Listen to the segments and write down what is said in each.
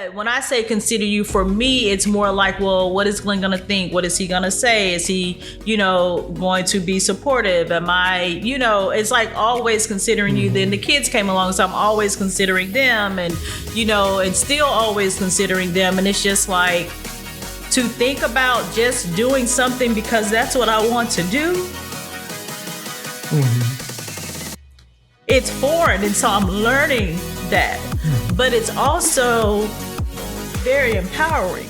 But when I say consider you, for me, it's more like, well, what is Glenn gonna think? What is he gonna say? Is he, going to be supportive? Am I, it's like always considering you. Then the kids came along, so I'm always considering them, and and still always considering them. And it's just like to think about just doing something because that's what I want to do. It's foreign, and so I'm learning that. But it's also very empowering.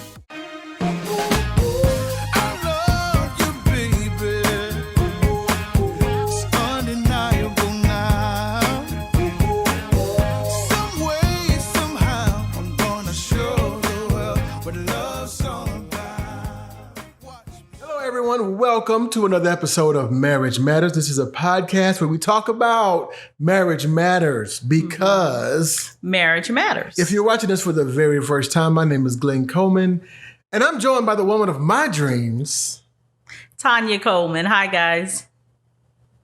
Welcome to another episode of Marriage Matters. This is a podcast where we talk about marriage matters because marriage matters. If you're watching this for the very first time, my name is Glenn Coleman, and I'm joined by the woman of my dreams, Tynia Coleman. Hi, guys.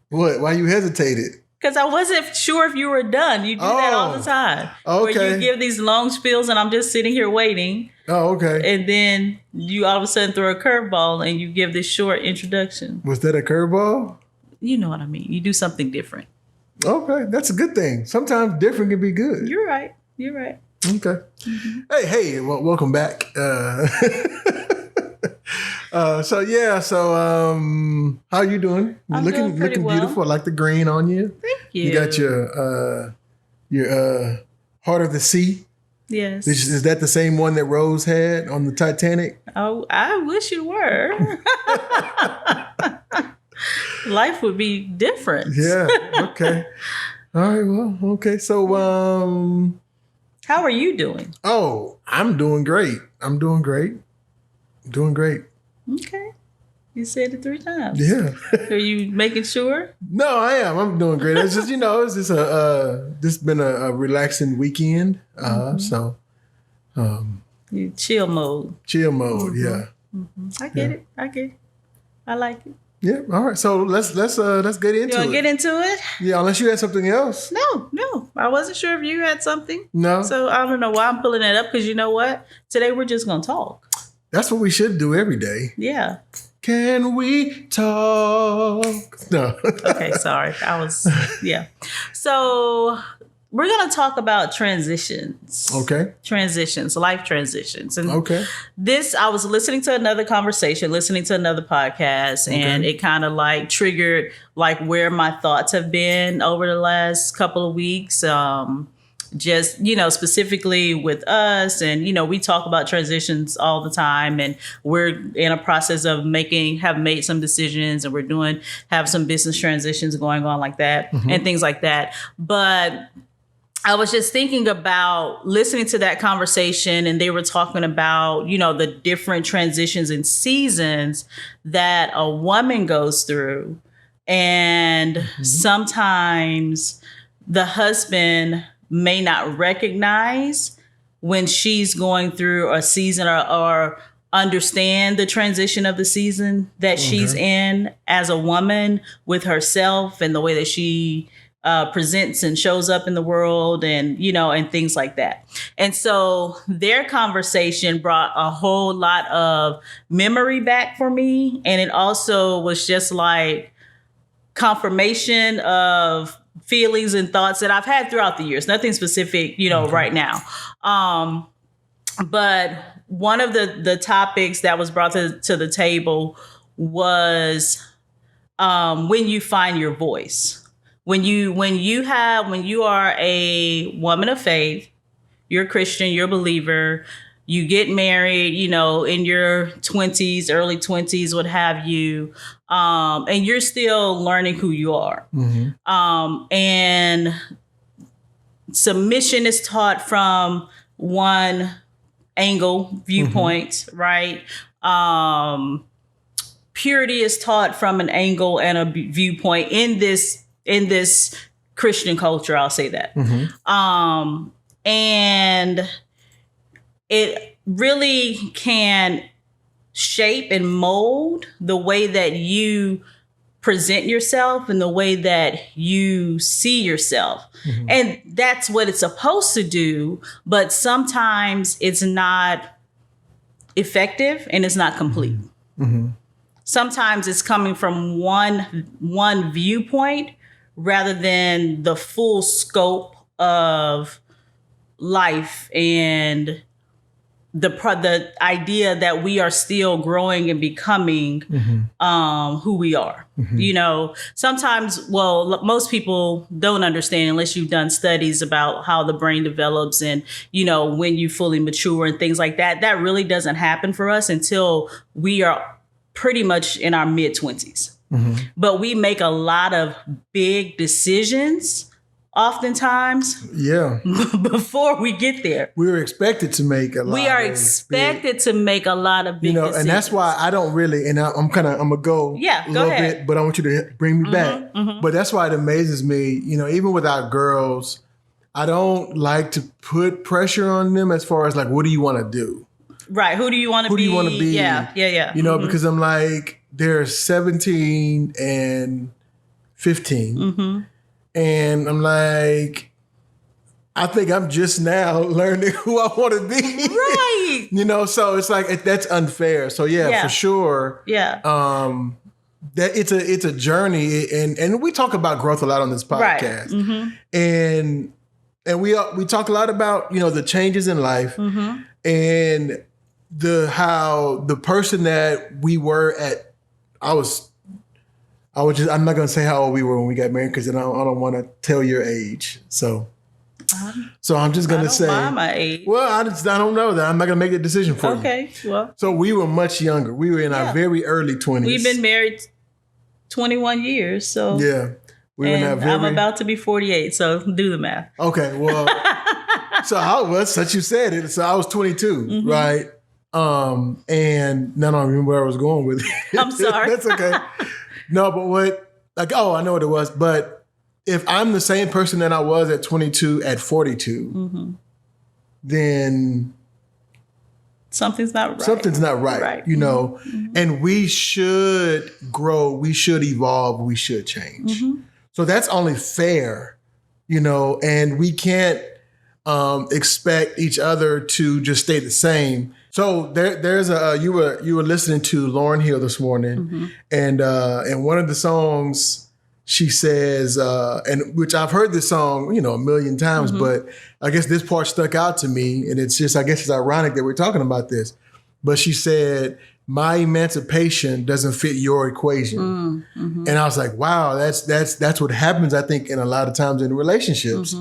What? Why you hesitated? Because I wasn't sure if you were done. You do that all the time. Okay. Where you give these long spiels and I'm just sitting here waiting. Oh, okay. And then you all of a sudden throw a curveball and you give this short introduction. Was that a curveball? You know what I mean. You do something different. Okay. That's a good thing. Sometimes different can be good. You're right. Okay. Mm-hmm. Hey, well, welcome back. So how are you doing? I'm looking well. beautiful. I like the green on you. Thank you. You got your Heart of the Sea. Yes. Is that the same one that Rose had on the Titanic? Oh, I wish it were. Life would be different. Yeah. Okay. All right. Well, okay. So, how are you doing? Oh, I'm doing great. Okay. You said it 3 times. Yeah. Are you making sure? No, I am. I'm doing great. It's just, it's just this been a relaxing weekend. So, you chill mode. Yeah. Mm-hmm. I get it. I like it. Yeah. All right. So let's get into it. You want to get into it? Yeah. Unless you had something else. No. I wasn't sure if you had something. No. So I don't know why I'm pulling that up because you know what? Today we're just going to talk. That's what we should do every day. Yeah. Can we talk? No. Okay, sorry. Yeah. So we're going to talk about transitions. Okay. Life transitions. And okay. I was listening to another conversation, listening to another podcast, and it kind of like triggered like where my thoughts have been over the last couple of weeks. Just, specifically with us and, we talk about transitions all the time and we're in a process of have made some decisions and have some business transitions going on like that and things like that. But I was just thinking about listening to that conversation and they were talking about, the different transitions and seasons that a woman goes through. And sometimes the husband may not recognize when she's going through a season or understand the transition of the season that she's in as a woman with herself and the way that she presents and shows up in the world and, and things like that. And so their conversation brought a whole lot of memory back for me. And it also was just like confirmation of feelings and thoughts that I've had throughout the years. Nothing specific, right now. But one of the topics that was brought to the table was when you find your voice. When you are a woman of faith, you're a Christian, you're a believer, you get married, in your 20s, early 20s, what have you. And you're still learning who you are. And submission is taught from one angle, viewpoint, right? Purity is taught from an angle and a viewpoint in this Christian culture. I'll say that. And it really can shape and mold the way that you present yourself and the way that you see yourself. Mm-hmm. And that's what it's supposed to do. But sometimes it's not effective and it's not complete. Mm-hmm. Sometimes it's coming from one viewpoint rather than the full scope of life and the idea that we are still growing and becoming who we are. Mm-hmm. Sometimes, most people don't understand unless you've done studies about how the brain develops and, when you fully mature and things like that. That really doesn't happen for us until we are pretty much in our mid-20s. Mm-hmm. But we make a lot of big decisions oftentimes before we get there. We're expected to make a lot. We are expected to make a lot of big decisions. And that's why I don't really, and I'm gonna go a little bit, but I want you to bring me back. Mm-hmm. But that's why it amazes me, even with our girls, I don't like to put pressure on them as far as like, what do you want to do? Right. Who do you want to be? Who do you want to be? Yeah. Because I'm like, they're 17 and 15. Mm-hmm. And I'm like, I think I'm just now learning who I want to be. Right. So it's like, that's unfair. So for sure. Yeah. That it's a journey, and we talk about growth a lot on this podcast. Right. Mm-hmm. And we talk a lot about, the changes in life and how the person that we were at, I'm not going to say how old we were when we got married because I don't want to tell your age. So I'm just going to say. Mind my age. Well, I don't know that. I'm not going to make a decision for you. Okay, well. So we were much younger. We were in our very early 20s. We've been married 21 years, so. Yeah. I'm about to be 48, so do the math. Okay, well. So I was, such you said it. So I was 22, right? And now I don't remember where I was going with it. I'm sorry. That's okay. No, but I know what it was. But if I'm the same person that I was at 22 at 42, then something's not right. Something's not right, and we should grow, we should evolve, we should change. Mm-hmm. So that's only fair, and we can't expect each other to just stay the same. So there's you were listening to Lauryn Hill this morning, and one of the songs she says, and which I've heard this song, a million times, but I guess this part stuck out to me, and it's just, I guess it's ironic that we're talking about this. But she said, "My emancipation doesn't fit your equation," and I was like, "Wow, that's what happens." I think in a lot of times in relationships.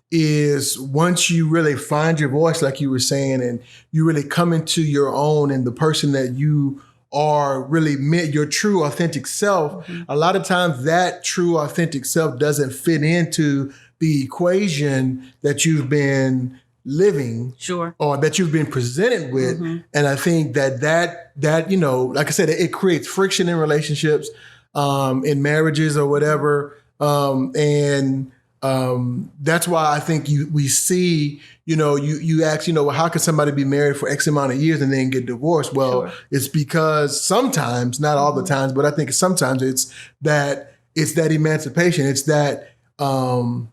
Is once you really find your voice, like you were saying, and you really come into your own and the person that you are really your true authentic self, a lot of times that true authentic self doesn't fit into the equation that you've been living or that you've been presented with. And I think that like I said, it creates friction in relationships, in marriages or whatever. That's why I think we see, you ask, well, how can somebody be married for X amount of years and then get divorced? Well, it's because sometimes, not all the times, but I think sometimes it's that emancipation. It's that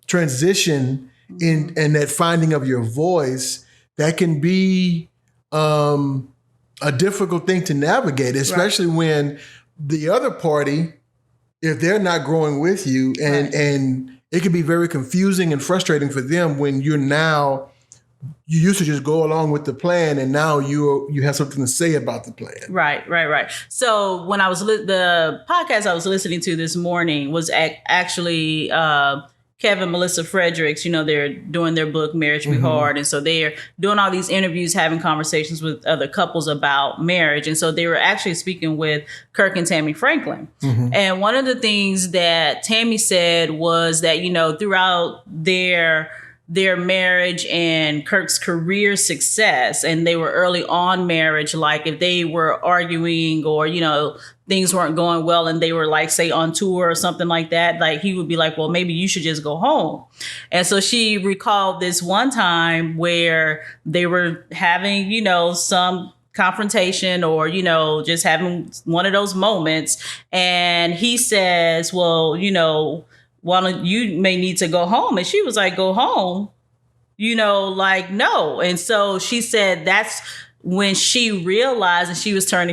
transition and that finding of your voice that can be a difficult thing to navigate, especially when the other party, if they're not growing with you and it can be very confusing and frustrating for them when you used to just go along with the plan, and now you have something to say about the plan. Right. So when I was the podcast I was listening to this morning was actually Kevin, Melissa Fredericks. They're doing their book Marriage Be Hard, and so they're doing all these interviews, having conversations with other couples about marriage, and so they were actually speaking with Kirk and Tammy Franklin. And one of the things that Tammy said was that throughout their marriage and Kirk's career success, and they were early on marriage, like if they were arguing or things weren't going well and they were like, say, on tour or something like that, like he would be like, well, maybe you should just go home. And so she recalled this one time where they were having some confrontation or, just having one of those moments. And he says, well, you may need to go home. And she was like, go home, no. And so she said that's when she realized, and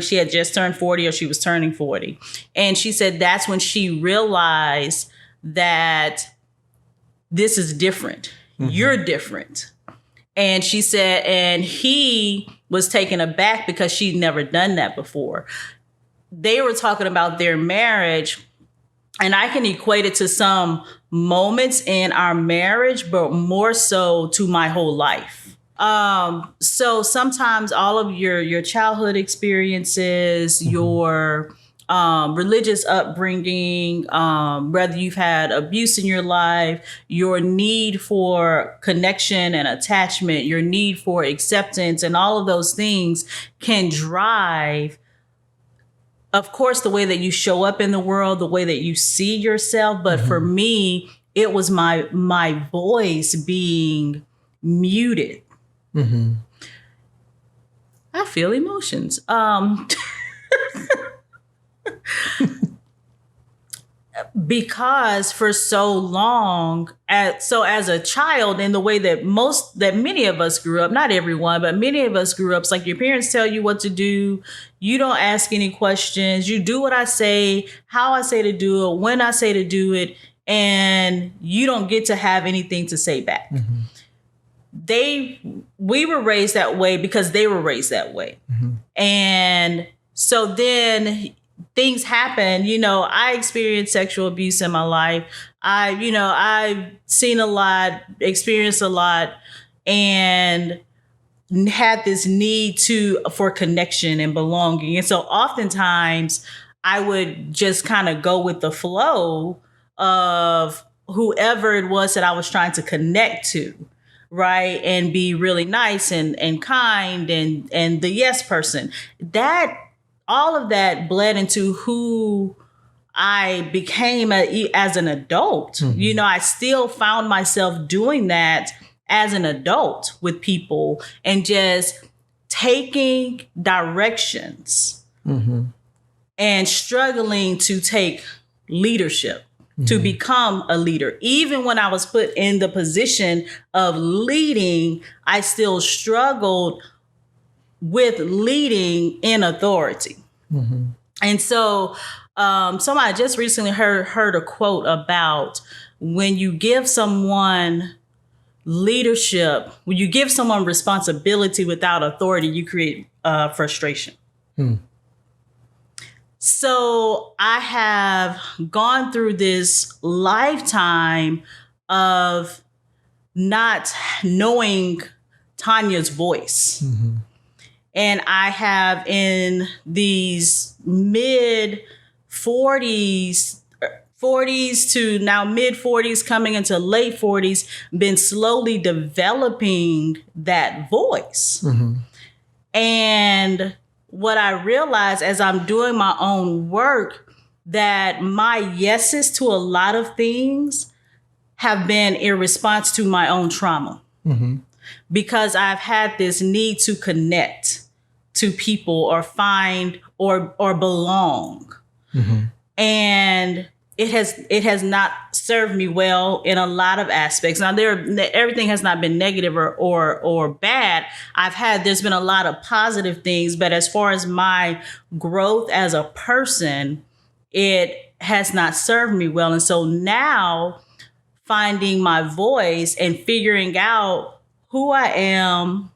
she had just turned 40 or she was turning 40. And she said that's when she realized that this is different. You're different. And she said, and he was taken aback because she'd never done that before. They were talking about their marriage, and I can equate it to some moments in our marriage, but more so to my whole life. So sometimes all of your childhood experiences, your religious upbringing, whether you've had abuse in your life, your need for connection and attachment, your need for acceptance, and all of those things can drive, of course, the way that you show up in the world, the way that you see yourself. But for me, it was my voice being muted. I feel emotions. Because for so long, as a child, in the way that many of us grew up, not everyone, but many of us grew up, it's like your parents tell you what to do. You don't ask any questions. You do what I say, how I say to do it, when I say to do it, and you don't get to have anything to say back. We were raised that way because they were raised that way. And so then things happen. I experienced sexual abuse in my life. I've seen a lot, experienced a lot, and had this need for connection and belonging. And so oftentimes I would just kind of go with the flow of whoever it was that I was trying to connect to, right? And be really nice and kind and the yes person. All of that bled into who I became as an adult. I still found myself doing that as an adult with people and just taking directions and struggling to take leadership, to become a leader. Even when I was put in the position of leading, I still struggled with leading in authority. And so somebody just recently heard a quote about when you give someone leadership, when you give someone responsibility without authority, you create frustration. So I have gone through this lifetime of not knowing Tanya's voice. And I have, in these mid 40s to now mid 40s, coming into late 40s, been slowly developing that voice. And what I realized as I'm doing my own work, that my yeses to a lot of things have been in response to my own trauma. Because I've had this need to connect to people or find or belong. And it has not served me well in a lot of aspects. Now everything has not been negative or bad. There's been a lot of positive things, but as far as my growth as a person, it has not served me well. And so now finding my voice and figuring out who I am,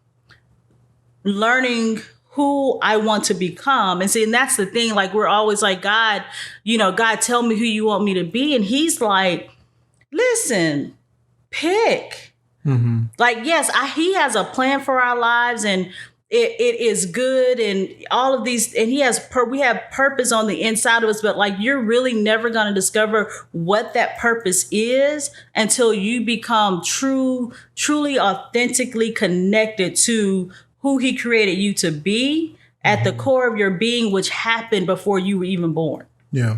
learning who I want to become. And see, and that's the thing, like we're always like, God, God, tell me who you want me to be. And he's like, listen, pick. Like, yes, he has a plan for our lives, and it is good, and all of these, and we have purpose on the inside of us, but like, you're really never going to discover what that purpose is until you become truly authentically connected to who he created you to be at the core of your being, which happened before you were even born. Yeah.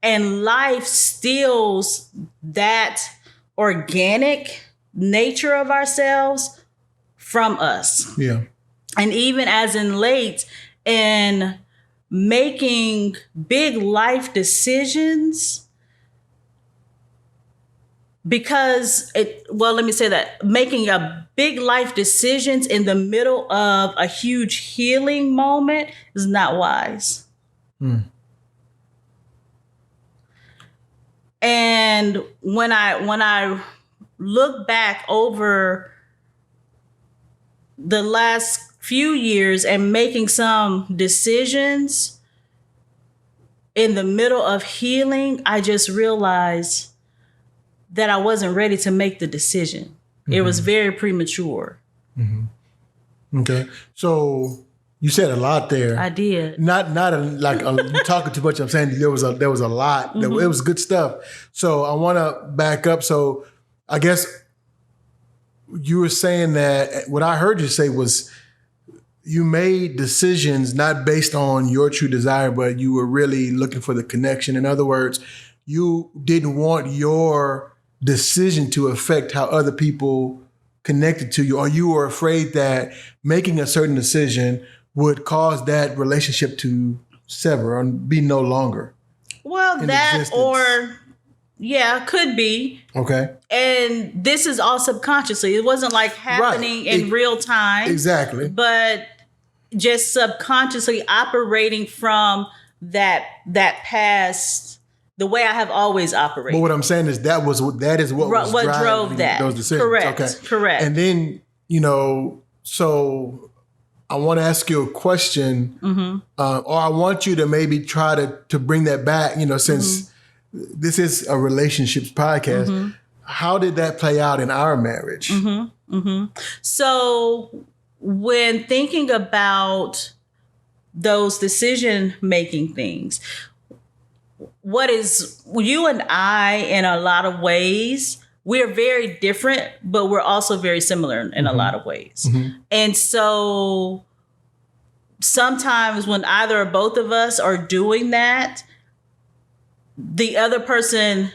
And life steals that organic nature of ourselves from us. Yeah. and even as in late in making big life decisions, because let me say that making a big life decisions in the middle of a huge healing moment is not wise. And when I look back over the last few years and making some decisions in the middle of healing, I just realized that I wasn't ready to make the decision. It was very premature. Okay. So you said a lot there. I did. You're talking too much. I'm saying there was a lot. It was good stuff. So I want to back up. So I guess you were saying that what I heard you say was you made decisions not based on your true desire, but you were really looking for the connection. In other words, you didn't want your decision to affect how other people connected to you, or you were afraid that making a certain decision would cause that relationship to sever and be no longer. Well, that existence. Or yeah, could be. Okay. And this is all subconsciously. It wasn't like happening in real time. Exactly. But just subconsciously operating from that past, the way I have always operated. But what I'm saying is that is what drove that. Those decisions. Correct. And then, so I want to ask you a question, or I want you to maybe try to bring that back, since this is a relationships podcast. How did that play out in our marriage? So when thinking about those decision-making things, what is you and I, in a lot of ways, we're very different, but we're also very similar in a lot of ways. And so sometimes when either or both of us are doing that, the other person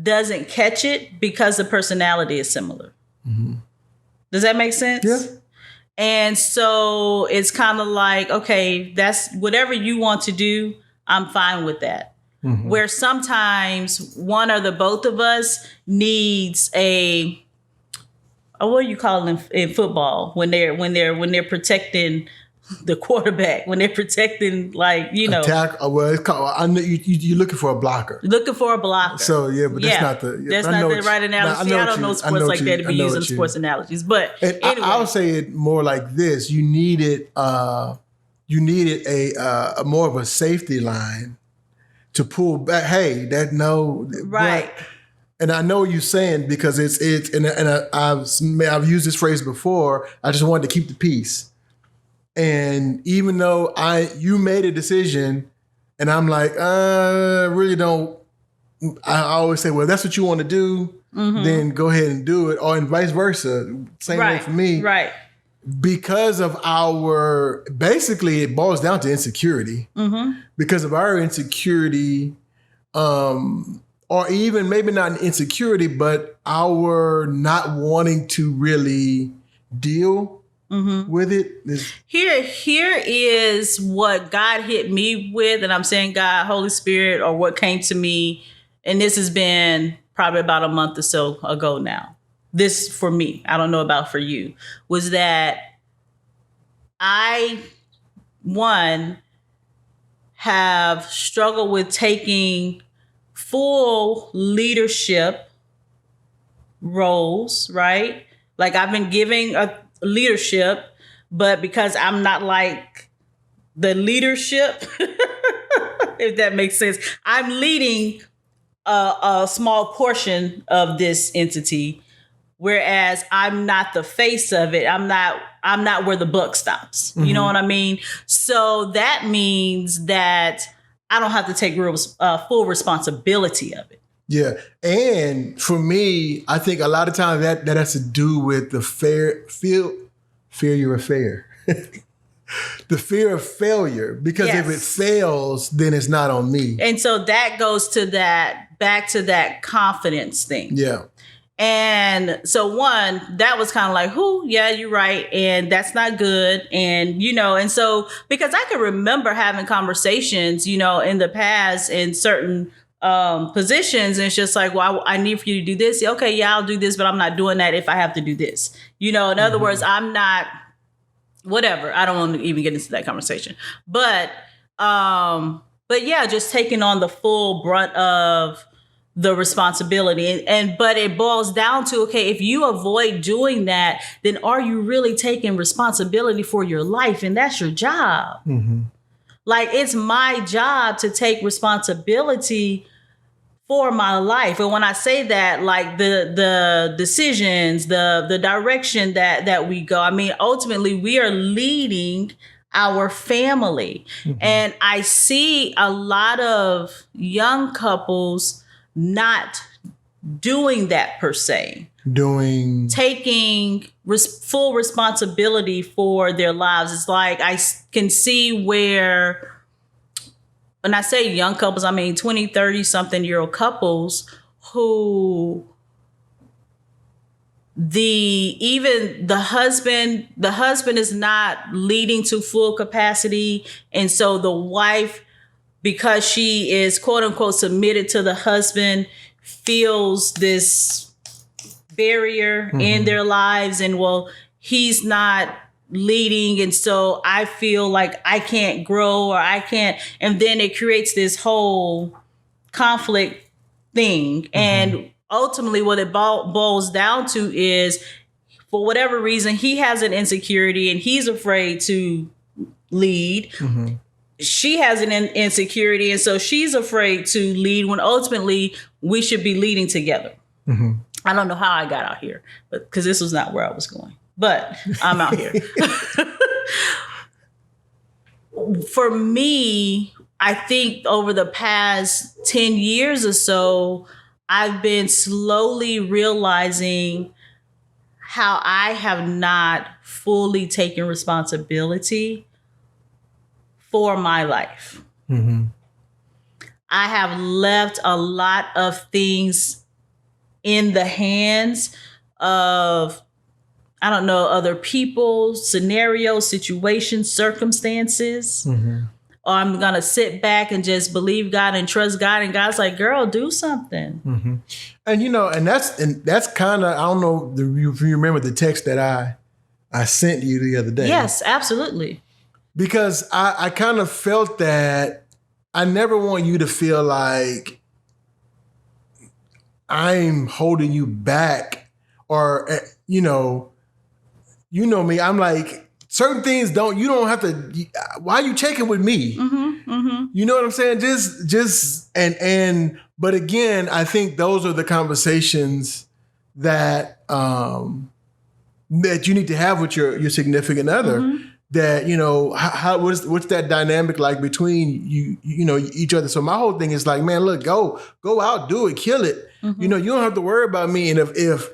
doesn't catch it because the personality is similar. Does that make sense? Yeah. And so it's kind of like, okay, that's whatever you want to do, I'm fine with that. Where sometimes one or the both of us needs what do you call them in football when they're protecting the quarterback, when they're protecting attack. Well, it's called. I know you're looking for a blocker. Looking for a blocker. So but that's not the. That's not the right analogy. I don't know sports like that to be using sports analogies, but anyway. I would say it more like this: you needed a more of a safety line to pull back. Hey, right. And I know what you're saying because it's I've used this phrase before. I just wanted to keep the peace. And even though you made a decision, and I'm like, really don't. I always say, well, that's what you want to do, then go ahead and do it, or and vice versa. Same way for me, right? Because of basically it boils down to insecurity. Because of our insecurity, or even maybe not insecurity, but our not wanting to really deal with it. Here is what God hit me with, and I'm saying God, Holy Spirit, or what came to me, and this has been probably about a month or so ago now. This for me, I don't know about for you, was that I, have struggled with taking full leadership roles, right? Like I've been giving a leadership, but because I'm not like the leadership, if that makes sense, I'm leading a small portion of this entity, whereas I'm not the face of it. I'm not where the buck stops. You know what I mean? So that means that I don't have to take full responsibility of it. Yeah. And for me, I think a lot of times that has to do with the fear you're a fair. The fear of failure, because if it fails, then it's not on me. And so that goes to back to that confidence thing. Yeah. And so one, that was kind of like, yeah, you're right. And that's not good. And, and so because I can remember having conversations, in the past in certain positions, and it's just like, well, I need for you to do this. Okay, yeah, I'll do this, but I'm not doing that if I have to do this. In other words, I'm not, whatever. I don't want to even get into that conversation. But yeah, just taking on the full brunt of the responsibility. But it boils down to, okay, if you avoid doing that, then are you really taking responsibility for your life? And that's your job. Mm-hmm. Like, it's my job to take responsibility for my life. And when I say that, like the decisions, the direction that we go, I mean, ultimately we are leading our family. Mm-hmm. And I see a lot of young couples not doing that per se. Taking full responsibility for their lives. It's like I can see where, when I say young couples, I mean 20, 30 something year old couples who the husband is not leading to full capacity. And so the wife, because she is quote unquote submitted to the husband, feels this barrier in their lives. And well, he's not leading. And so I feel like I can't grow, or I can't. And then it creates this whole conflict thing. And ultimately what it boils down to is, for whatever reason, he has an insecurity and he's afraid to lead. She has an insecurity, and so she's afraid to lead, when ultimately we should be leading together. I don't know how I got out here, but because this was not where I was going, but I'm out here. For me, I think over the past 10 years or so, I've been slowly realizing how I have not fully taken responsibility for my life. I have left a lot of things in the hands of, I don't know, other people, scenarios, situations, circumstances. Or I'm going to sit back and just believe God and trust God. And God's like, girl, do something. And, and that's kind of, I don't know if you remember the text that I sent you the other day. Yes, absolutely. Because I kind of felt that I never want you to feel like I'm holding you back, or, you know me, I'm like, certain things you don't have to, why are you checking with me? You know what I'm saying? But again, I think those are the conversations that you need to have with your significant other. That, what's that dynamic like between each other? So my whole thing is like, man, look, go out, do it, kill it. You don't have to worry about me. And if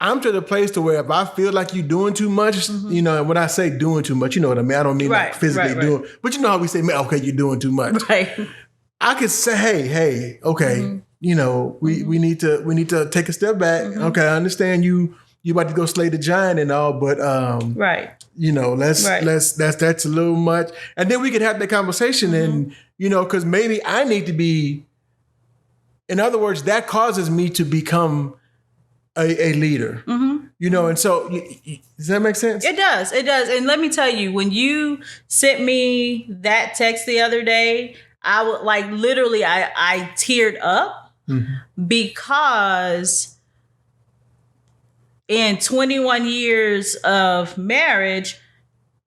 I'm to the place to where if I feel like you're doing too much, and when I say doing too much, you know what I mean? I don't mean like physically doing, but you know how we say, man, okay, you're doing too much. Right. I could say, hey, okay, we need to take a step back. Okay, I understand you about to go slay the giant and all, but that's a little much. And then we could have that conversation and, because maybe I need to be, in other words, that causes me to become a leader, and so does that make sense? It does. And let me tell you, when you sent me that text the other day, I would literally, I teared up because in 21 years of marriage,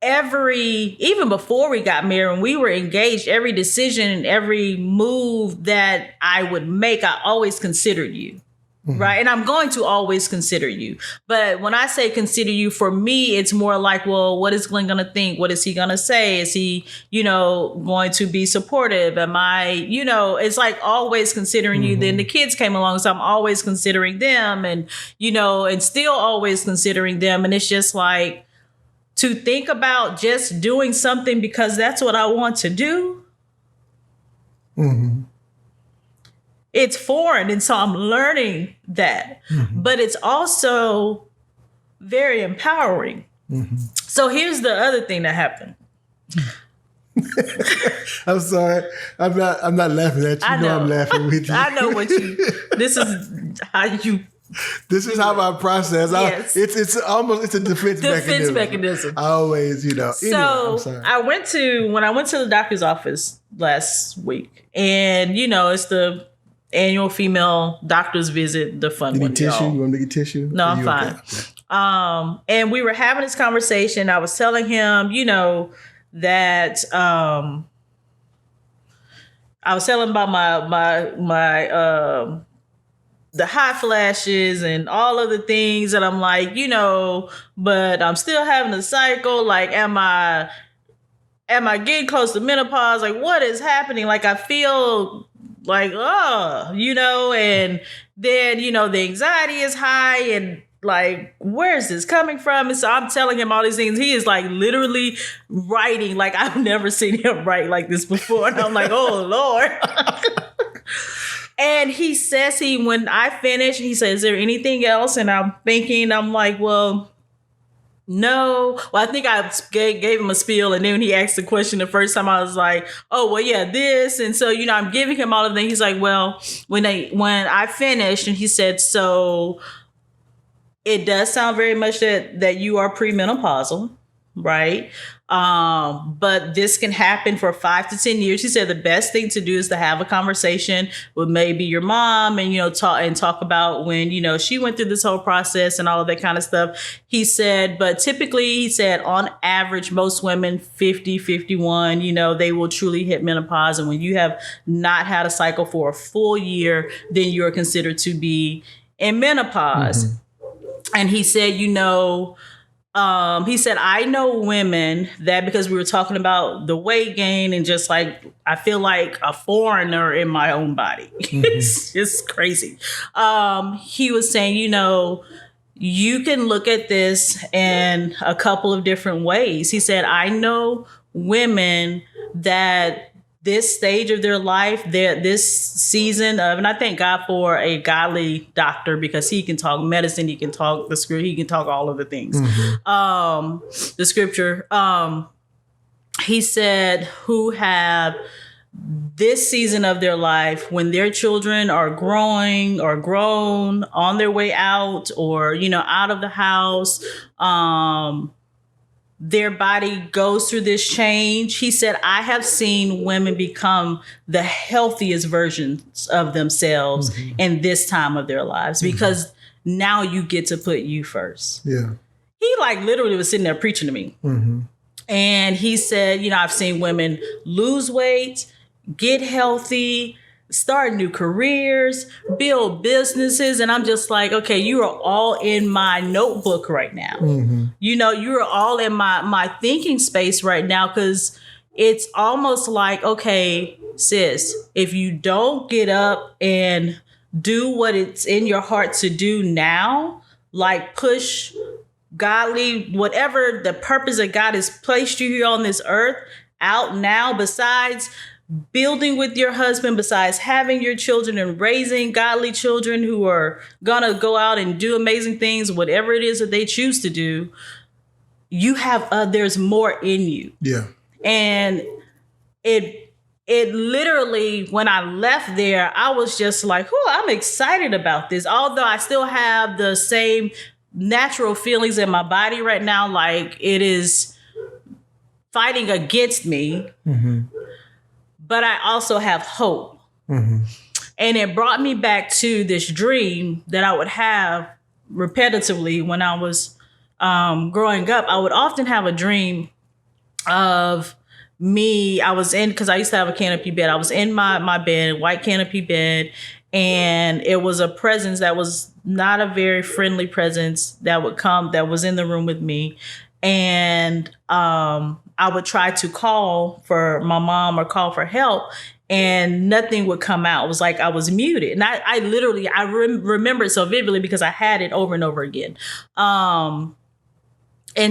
even before we got married, when we were engaged, every decision and every move that I would make, I always considered you. Right. And I'm going to always consider you. But when I say consider you, for me, it's more like, well, what is Glenn going to think? What is he going to say? Is he, going to be supportive? Am I, it's like always considering you. Then the kids came along. So I'm always considering them and, and still always considering them. And it's just like to think about just doing something because that's what I want to do. it's foreign. And so I'm learning that. But it's also very empowering. So here's the other thing that happened. I'm sorry. I'm not laughing at you. I know. I'm laughing with you. I know this is how you. This is how I process. Yes. It's a defense mechanism. I always, So anyway, I'm sorry. when I went to the doctor's office last week, and it's the annual female doctor's visit, the fun You one. need tissue? Y'all. You want me to get tissue? No, I'm fine. Okay. And we were having this conversation. I was telling him, that I was telling him about my the hot flashes and all of the things that I'm like, but I'm still having a cycle. Like, am I getting close to menopause? Like, what is happening? Like, I feel like, and then, the anxiety is high, and like, where is this coming from? And so I'm telling him all these things. He is like literally writing, like I've never seen him write like this before. And I'm like, oh Lord. And he says, when I finish, he says, is there anything else? And I'm like, well, no. Well, I think I gave him a spiel, and then when he asked the question the first time, I was like, oh, well, yeah, this. And so, I'm giving him all of them. He's like, well, when I finished, and he said, so it does sound very much that you are premenopausal, right? But this can happen for 5 to 10 years. He said the best thing to do is to have a conversation with maybe your mom and, talk about when, she went through this whole process and all of that kind of stuff. He said, but typically, he said, on average, most women 50, 51, they will truly hit menopause. And when you have not had a cycle for a full year, then you're considered to be in menopause. And he said, he said, I know women that, because we were talking about the weight gain and just like, I feel like a foreigner in my own body. It's just crazy. He was saying, you can look at this in a couple of different ways. He said, I know women that this stage of their life, this season of, and I thank God for a godly doctor, because he can talk medicine, he can talk the scripture, he can talk all of the things. The scripture, he said, who have this season of their life when their children are growing or grown, on their way out, or, out of the house, their body goes through this change. He said, I have seen women become the healthiest versions of themselves in this time of their lives, because now you get to put you first. Yeah. He like literally was sitting there preaching to me. And he said, I've seen women lose weight, get healthy, start new careers, build businesses. And I'm just like, okay, you are all in my notebook right now. You're all in my thinking space right now, because it's almost like, okay, sis, if you don't get up and do what it's in your heart to do now, like push godly, whatever the purpose that God has placed you here on this earth out now, besides building with your husband, besides having your children and raising godly children who are gonna go out and do amazing things, whatever it is that they choose to do, you have there's more in you. Yeah. And it literally, when I left there, I was just like, I'm excited about this. Although I still have the same natural feelings in my body right now, like it is fighting against me. But I also have hope. And it brought me back to this dream that I would have repetitively when I was growing up. I would often have a dream of me. Because I used to have a canopy bed. I was in my bed, white canopy bed. And it was a presence that was not a very friendly presence that would come, that was in the room with me. And I would try to call for my mom or call for help, and nothing would come out. It was like I was muted. And I literally remember it so vividly because I had it over and over again. And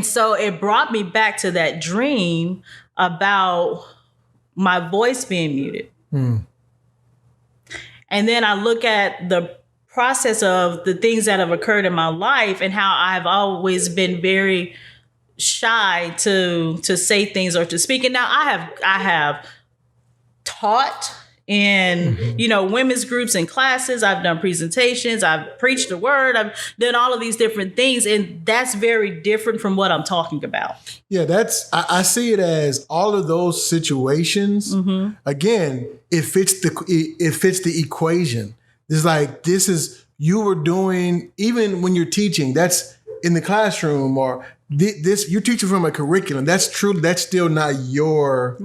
so it brought me back to that dream about my voice being muted. And And then I look at the process of the things that have occurred in my life and how I've always been very shy to say things or to speak. And now I have taught in, women's groups and classes. I've done presentations. I've preached the word. I've done all of these different things. And that's very different from what I'm talking about. Yeah, I see it as all of those situations. Again, it fits the equation. It's like, this is, you were doing, even when you're teaching, that's in the classroom, or this, you're teaching from a curriculum. That's true. That's still not your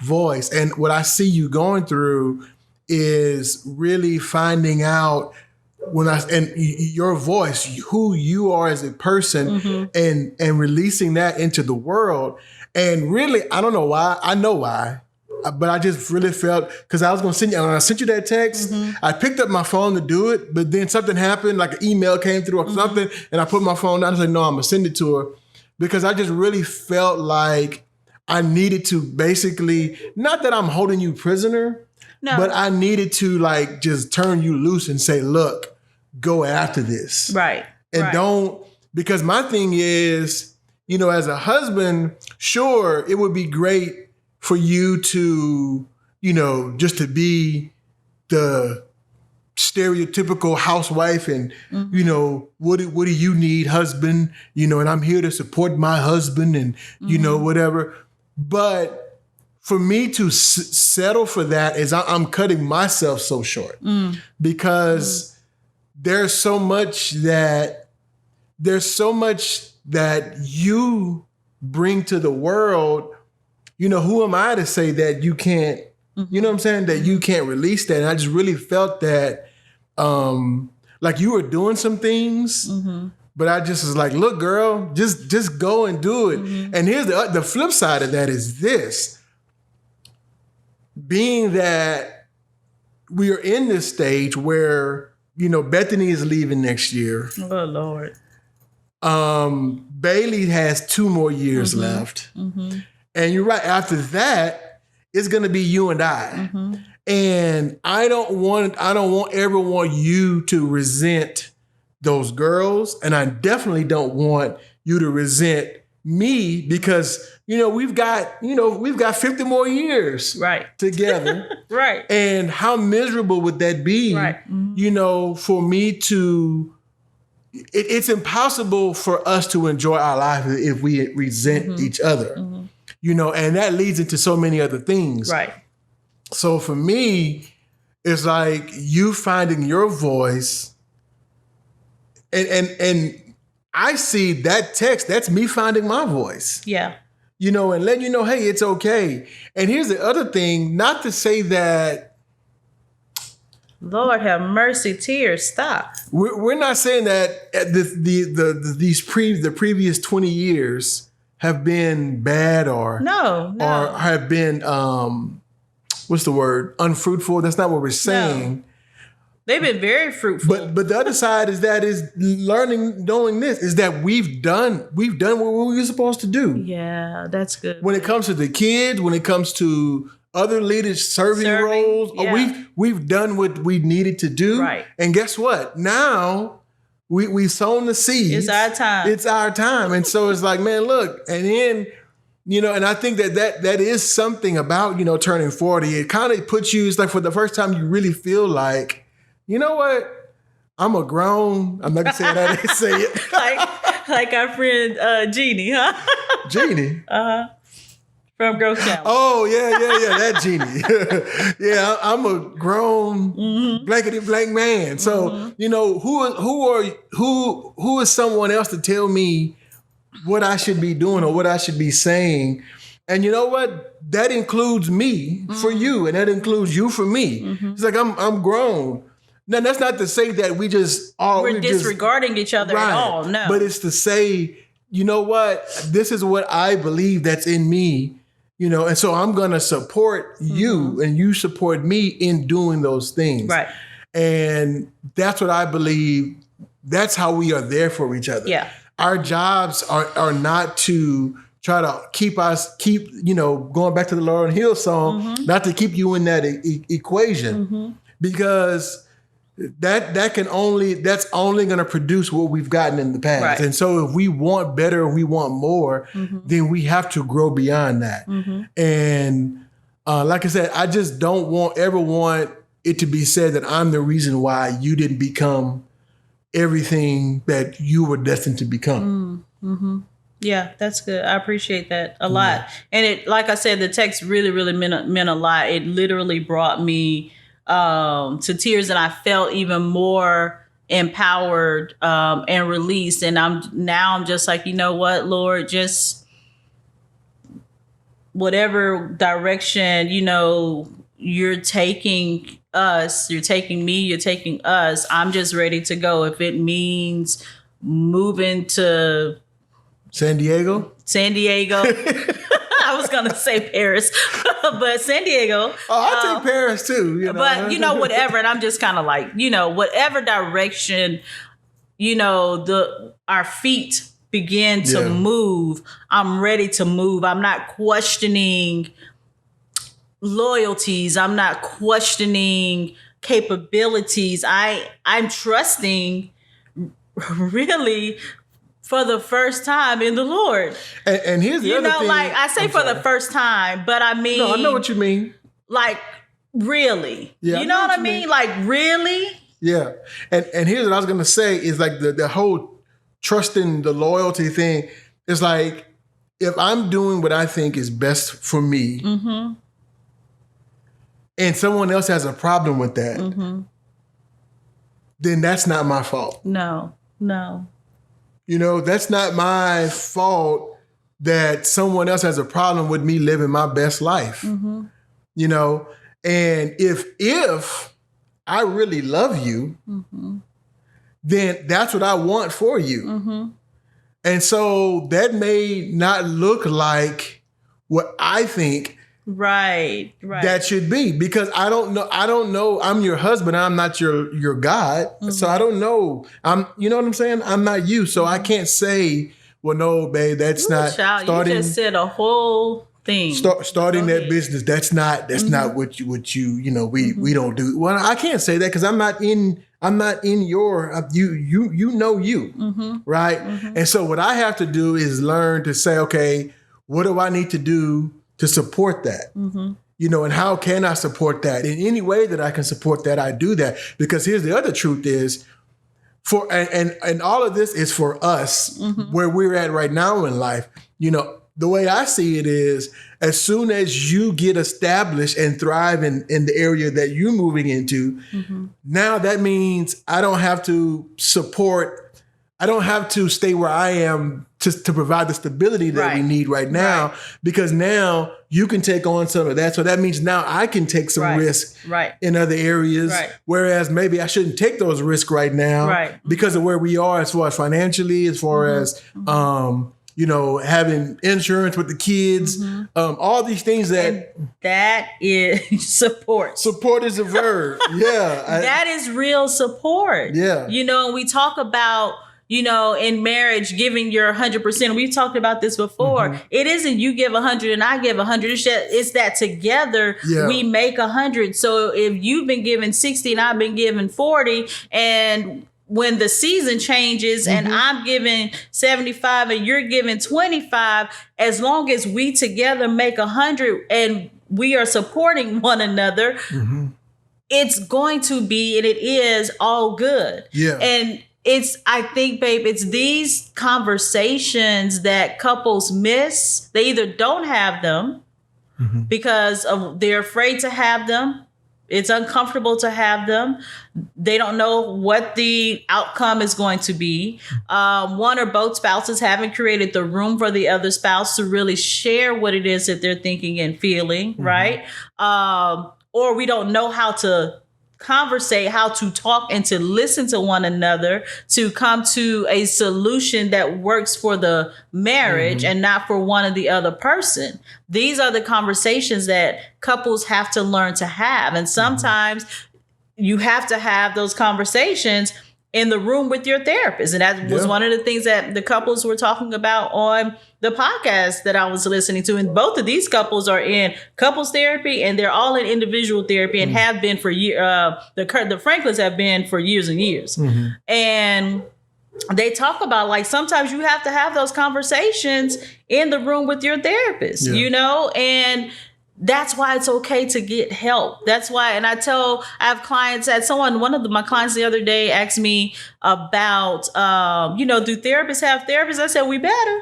voice. And what I see you going through is really finding out and your voice, who you are as a person, and releasing that into the world. And really, I don't know why. I know why. But I just really felt, because I was going to send you, when I sent you that text, I picked up my phone to do it, but then something happened, like an email came through or something, and I put my phone down and said, no, I'm going to send it to her, because I just really felt like I needed to basically, not that I'm holding you prisoner, but I needed to like just turn you loose and say, look, go after this. And don't, because my thing is, as a husband, sure, it would be great for you to, just to be the stereotypical housewife and, what do you need, husband? And I'm here to support my husband and, whatever. But for me to settle for that is I'm cutting myself so short because there's so much that you bring to the world. Who am I to say that you can't, you know what I'm saying? That you can't release that. And I just really felt that, like you were doing some things, but I just was like, look, girl, just go and do it. And here's the flip side of that is this, being that we are in this stage where, Bethany is leaving next year. Oh, Lord. Bailey has 2 more years left. And you're right. After that, it's going to be you and I. And I don't ever want you to resent those girls. And I definitely don't want you to resent me because, we've got 50 more years together. And how miserable would that be? For me to, it's impossible for us to enjoy our life if we resent each other. And that leads into so many other things. So for me, it's like you finding your voice. And I see that text, that's me finding my voice. And letting you know, hey, it's okay. And here's the other thing, not to say that. Lord have mercy, tears, stop. We're not saying that the previous 20 years have been bad or have been what's the word, unfruitful. That's not what we're saying. They've been very fruitful. But the other side is knowing this is that we've done what we were supposed to do. Yeah, that's good. When it comes to the kids, when it comes to other leaders serving roles, we've done what we needed to do. And guess what? Now we've sown the seeds. It's our time. And so it's like, man, look, and then, and I think that is something about, turning 40. It kind of puts you, it's like for the first time you really feel like, you know what? I'm not gonna say that. I didn't say it. like our friend Jeannie, huh? Jeannie. From Growth Challenge. Oh, yeah, that Jeannie. Yeah, I'm a grown blankety blank man. So, who is someone else to tell me what I should be doing or what I should be saying? And you know what? That includes me for you, and that includes you for me. It's like I'm grown. Now, that's not to say that we're disregarding each other at all. No. But it's to say, you know what? This is what I believe that's in me. And so I'm going to support you and you support me in doing those things. And that's what I believe. That's how we are there for each other. Our jobs are not to try to keep going back to the Lauryn Hill song, not to keep you in that equation. because that's only going to produce what we've gotten in the past. Right. And so if we want better, we want more, then we have to grow beyond that. And like I said, I just don't ever want it to be said that I'm the reason why you didn't become everything that you were destined to become. Yeah, that's good. I appreciate that a lot. And it, like I said, the text really, really meant a lot. It literally brought me to tears, and I felt even more empowered and released. And I'm just like, you know what, Lord, just whatever direction, you're taking us, you're taking me, you're taking us, I'm just ready to go. If it means moving to San Diego. I was going to say Paris, but San Diego. Oh, I'll take Paris too. But, whatever. And I'm just kind of like, whatever direction, our feet begin to move, I'm ready to move. I'm not questioning loyalties. I'm not questioning capabilities. I'm trusting really for the first time in the Lord. And here's the other thing. Like I say for the first time, but I mean. No, I know what you mean. Like, really. Yeah, you know what I mean? Like, really? Yeah. And here's what I was going to say is like the whole trusting the loyalty thing is like, if I'm doing what I think is best for me and someone else has a problem with that, then that's not my fault. No. That's not my fault that someone else has a problem with me living my best life. And if I really love you, then that's what I want for you. And so that may not look like what I think right that should be, because I don't know. I'm your husband. I'm not your God. So I don't know. You know what I'm saying? I'm not you. So I can't say, well, no, babe, that's not starting. You just said a whole thing. Starting that business. That's not what you we don't do. Well, I can't say that because I'm not in your you, right? And so what I have to do is learn to say, okay, what do I need to do to support that? And how can I support that? In any way that I can support that, I do that. Because here's the other truth is, and all of this is for us, where we're at right now in life. The way I see it is, as soon as you get established and thrive in the area that you're moving into, now that means I don't have to stay where I am to provide the stability that we need right now, because now you can take on some of that. So that means now I can take some risk in other areas, whereas maybe I shouldn't take those risks right now because of where we are as far as financially, as far as having insurance with the kids, all these things that is support. Support is a verb. Yeah. That is real support. Yeah. And we talk about, in marriage, giving your 100%. We've talked about this before. It isn't you give 100 and I give 100. It's that together we make 100. So if you've been giving 60 and I've been giving 40, and when the season changes and I'm giving 75 and you're giving 25, as long as we together make 100 and we are supporting one another, it's going to be, and it is all good. Yeah. And I think, babe, it's these conversations that couples miss. They either don't have them because they're afraid to have them. It's uncomfortable to have them. They don't know what the outcome is going to be. One or both spouses haven't created the room for the other spouse to really share what it is that they're thinking and feeling, right? Or we don't know how to conversate, how to talk and to listen to one another to come to a solution that works for the marriage and not for one or the other person. These are the conversations that couples have to learn to have. And sometimes you have to have those conversations in the room with your therapist. And that was one of the things that the couples were talking about on the podcast that I was listening to. And both of these couples are in couples therapy, and they're all in individual therapy and have been for years. The Franklins have been for years and years. And they talk about, like, sometimes you have to have those conversations in the room with your therapist, you know, and that's why it's okay to get help. That's why, and I have clients one of my clients the other day asked me about, do therapists have therapists? I said, we better.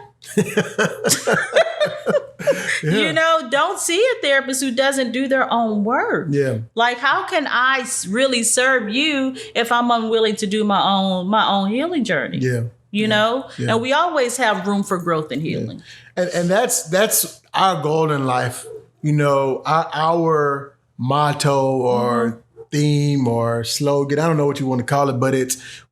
You know, don't see a therapist who doesn't do their own work. Yeah. Like, how can I really serve you if I'm unwilling to do my own healing journey? Yeah. You know, and we always have room for growth and healing. And that's our goal in life. You know, our motto or theme or slogan, I don't know what you want to call it, but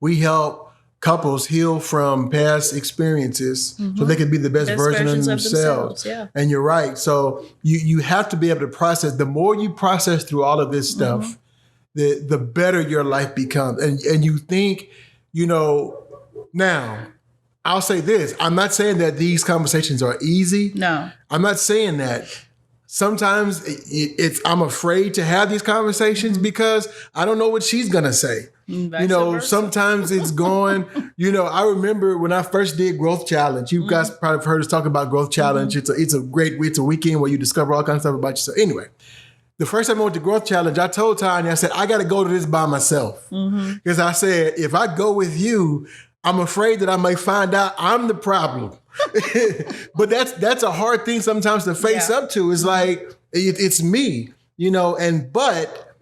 we help couples heal from past experiences so they can be the best version of themselves. Yeah. And you're right. So you have to be able to process. The more you process through all of this stuff, the better your life becomes. And you think, you know, now, I'll say this. I'm not saying that these conversations are easy. No. I'm not saying that. Sometimes I'm afraid to have these conversations because I don't know what she's going to say. You know, sometimes it's going, you know, I remember when I first did Growth Challenge. You guys probably have heard us talk about Growth Challenge. It's a weekend where you discover all kinds of stuff about yourself. Anyway, the first time I went to Growth Challenge, I told Tynia, I said, I got to go to this by myself. Because I said, if I go with you, I'm afraid that I may find out I'm the problem. But that's a hard thing sometimes to face up to. It's like, it's me, you know, but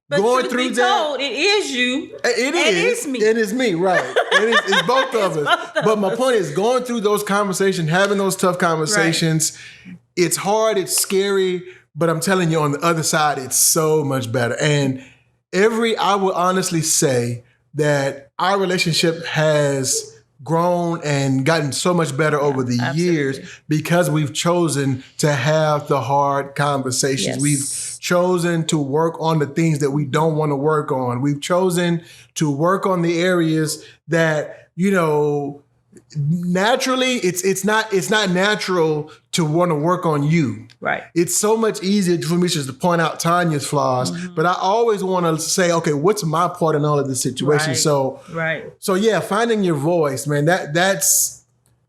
going through that, it is you. It's me. It is me, right. It's both of us. But my point is, going through those conversations, having those tough conversations, it's hard, it's scary, but I'm telling you, on the other side, it's so much better. And I will honestly say that our relationship has grown and gotten so much better over the years because we've chosen to have the hard conversations. Yes. We've chosen to work on the things that we don't want to work on. We've chosen to work on the areas that, you know, naturally it's not natural to want to work on you. Right. It's so much easier for me just to point out Tanya's flaws, but I always want to say, okay, what's my part in all of this situation? So yeah, finding your voice, man, that's,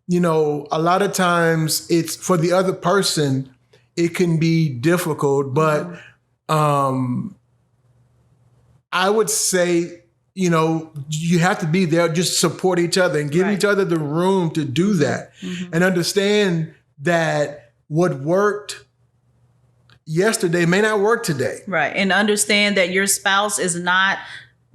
you know, a lot of times it's for the other person, it can be difficult, but I would say, you know, you have to be there, just support each other and give each other the room to do that and understand that what worked yesterday may not work today. Right. And understand that your spouse is not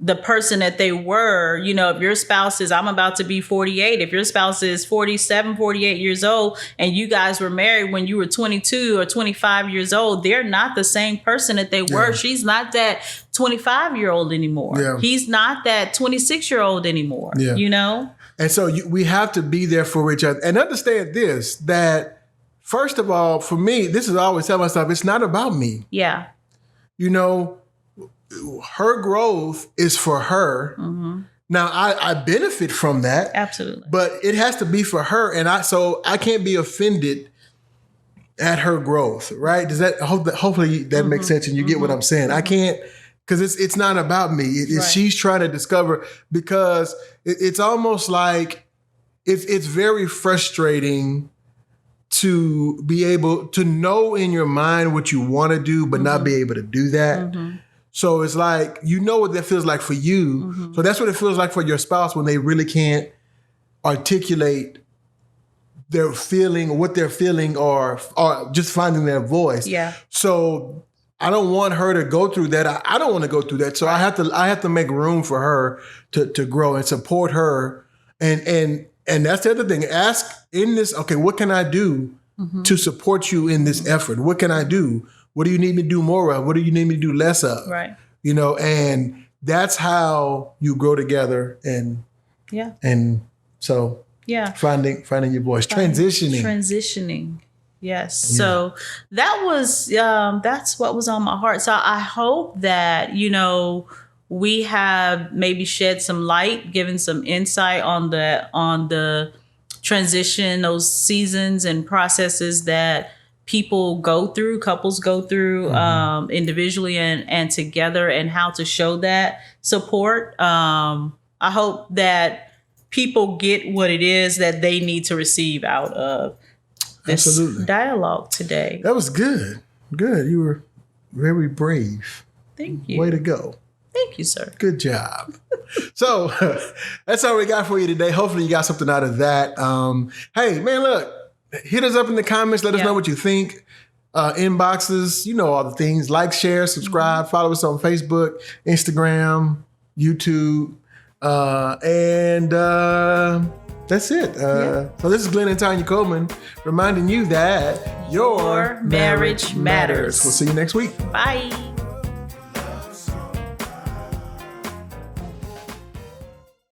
the person that they were. You know, if your spouse is, I'm about to be 48, if your spouse is 47, 48 years old, and you guys were married when you were 22 or 25 years old, they're not the same person that they were. She's not that 25-year-old anymore. Yeah. He's not that 26-year-old anymore, you know? And so we have to be there for each other and understand this, that first of all, for me, this is always tell myself, it's not about me. Yeah. You know, her growth is for her. Now, I benefit from that. Absolutely. But it has to be for her. And I can't be offended at her growth, right? Does that, hopefully that makes sense and you get what I'm saying. I can't, because it's not about me. She's trying to discover, because it's almost like it's very frustrating to be able to know in your mind what you want to do, but not be able to do that. So it's like, you know what that feels like for you. So that's what it feels like for your spouse when they really can't articulate their feeling, what they're feeling, or just finding their voice. Yeah. So I don't want her to go through that. I don't want to go through that. So I have to make room for her to grow and support her. And that's the other thing. Ask in this, okay, what can I do to support you in this effort? What can I do? What do you need me to do more of? What do you need me to do less of? Right. You know, and that's how you grow together. And so finding your voice, transitioning. Yes. Yeah. So that was that's what was on my heart. So I hope that, you know, we have maybe shed some light, given some insight on the transition, those seasons and processes that people go through, couples go through individually and together, and how to show that support. I hope that people get what it is that they need to receive out of this dialogue today. That was good. Good. You were very brave. Thank you. Way to go. Thank you, sir. Good job. So that's all we got for you today. Hopefully you got something out of that. Hey, man, look, hit us up in the comments. Let us know what you think. Inboxes, you know all the things. Like, share, subscribe. Follow us on Facebook, Instagram, YouTube. And that's it. So this is Glenn and Tynia Coleman reminding you that your marriage matters. We'll see you next week. Bye.